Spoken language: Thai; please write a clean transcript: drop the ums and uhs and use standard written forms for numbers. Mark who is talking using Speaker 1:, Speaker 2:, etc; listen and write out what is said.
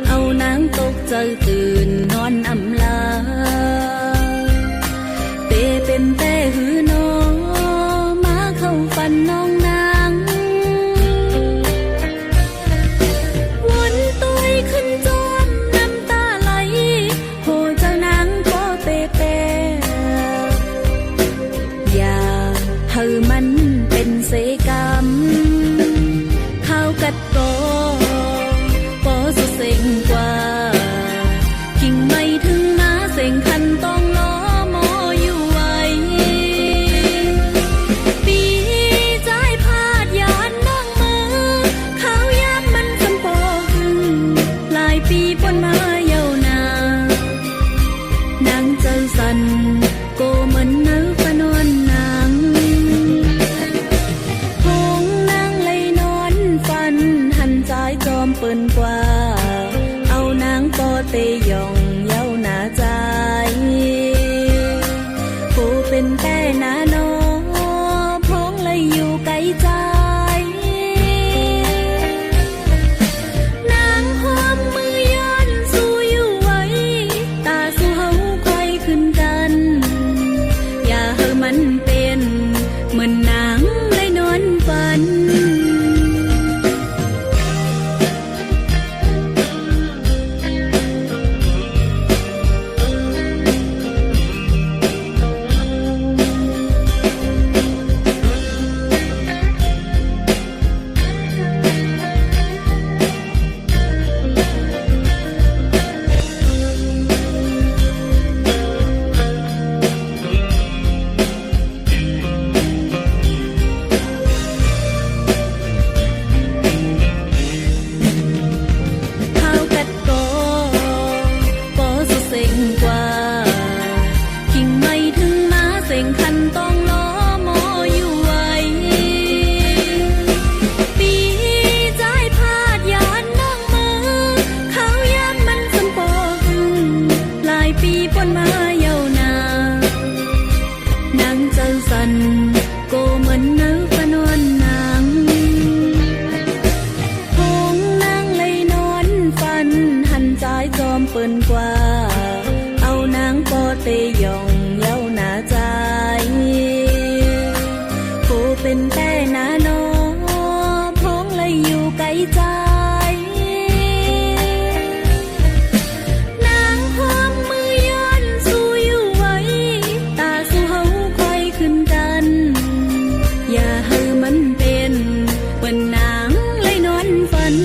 Speaker 1: เอานางตกใจตื่นนอนอำลาเตเป็นแต่หือนอมาเข้าฝันน้องนางวนตัวขึ้นจอมน้ำตาไหลโหเจ้านางก็เตเปอย่าเฮามันเป็นเสกรรมข้าวกัดกอปอสุเซ็งกว่ากิ่งไม่ถึงมาเซ็งคันต้องล้อมออยู่ไว้ปีใจพาดยานน้องมือข้าวยานมันสำปอหึงหลายปีปนมาเยาวนานางใจสั่นโกเหมือนเนื้อพนวนนางจอมปืนกว่าเอานางปอเตยองเย้าหนาใจผู้เป็นแต่นาโนพงเลยอยู่ไกลใจนางหอมมือย้อนสู้อยู่ไว้ตาสู้เฮาคอยขึ้นกันอย่าให้มันเป็นเหมือนนางเลยนอนฝันโกเหมือนเนื้อพนวนนางพงนางเลยนอนฝันหันใจจอมปืนกว่าเอานางปอเตยองเย้าหนาใจผู้เป็นแต่นาโนพงเลยอยู่ไกลใจนางหอมมือย้อนสู้อยู่ไว้ตาสู้เฮาคอยขึ้นกันอย่าให้มันเป็นเหมือนนางเลยนอนฝัน